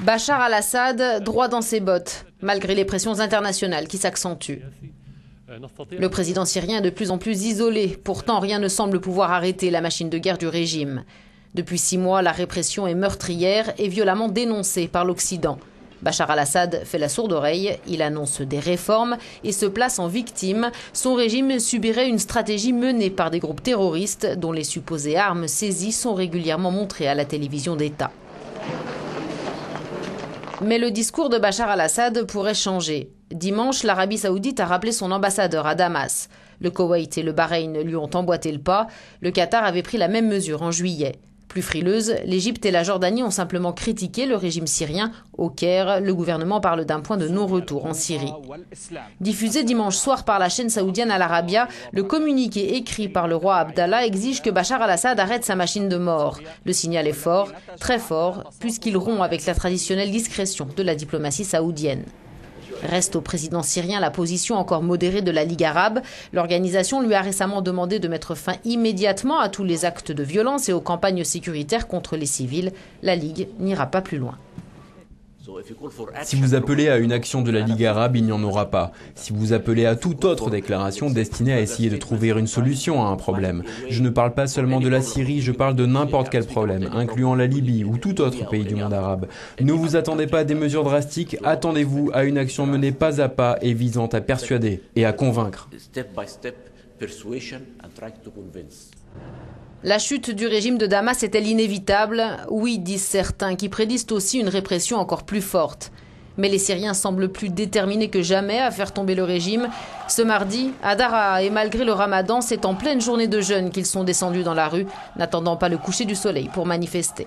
Bachar al-Assad droit dans ses bottes, malgré les pressions internationales qui s'accentuent. Le président syrien est de plus en plus isolé. Pourtant, rien ne semble pouvoir arrêter la machine de guerre du régime. Depuis 6 mois, la répression est meurtrière et violemment dénoncée par l'Occident. Bachar al-Assad fait la sourde oreille, il annonce des réformes et se place en victime. Son régime subirait une stratégie menée par des groupes terroristes dont les supposées armes saisies sont régulièrement montrées à la télévision d'État. Mais le discours de Bachar al-Assad pourrait changer. Dimanche, l'Arabie saoudite a rappelé son ambassadeur à Damas. Le Koweït et le Bahreïn lui ont emboîté le pas. Le Qatar avait pris la même mesure en juillet. Plus frileuse, l'Égypte et la Jordanie ont simplement critiqué le régime syrien. Au Caire, le gouvernement parle d'un point de non-retour en Syrie. Diffusé dimanche soir par la chaîne saoudienne Al Arabiya, le communiqué écrit par le roi Abdallah exige que Bachar al-Assad arrête sa machine de mort. Le signal est fort, très fort, puisqu'il rompt avec la traditionnelle discrétion de la diplomatie saoudienne. Reste au président syrien la position encore modérée de la Ligue arabe. L'organisation lui a récemment demandé de mettre fin immédiatement à tous les actes de violence et aux campagnes sécuritaires contre les civils. La Ligue n'ira pas plus loin. Si vous appelez à une action de la Ligue arabe, il n'y en aura pas. Si vous appelez à toute autre déclaration destinée à essayer de trouver une solution à un problème, je ne parle pas seulement de la Syrie, je parle de n'importe quel problème, incluant la Libye ou tout autre pays du monde arabe. Ne vous attendez pas à des mesures drastiques, attendez-vous à une action menée pas à pas et visant à persuader et à convaincre. La chute du régime de Damas est-elle inévitable? Oui, disent certains, qui prédisent aussi une répression encore plus forte. Mais les Syriens semblent plus déterminés que jamais à faire tomber le régime. Ce mardi, à Daraa, et malgré le ramadan, c'est en pleine journée de jeûne qu'ils sont descendus dans la rue, n'attendant pas le coucher du soleil pour manifester.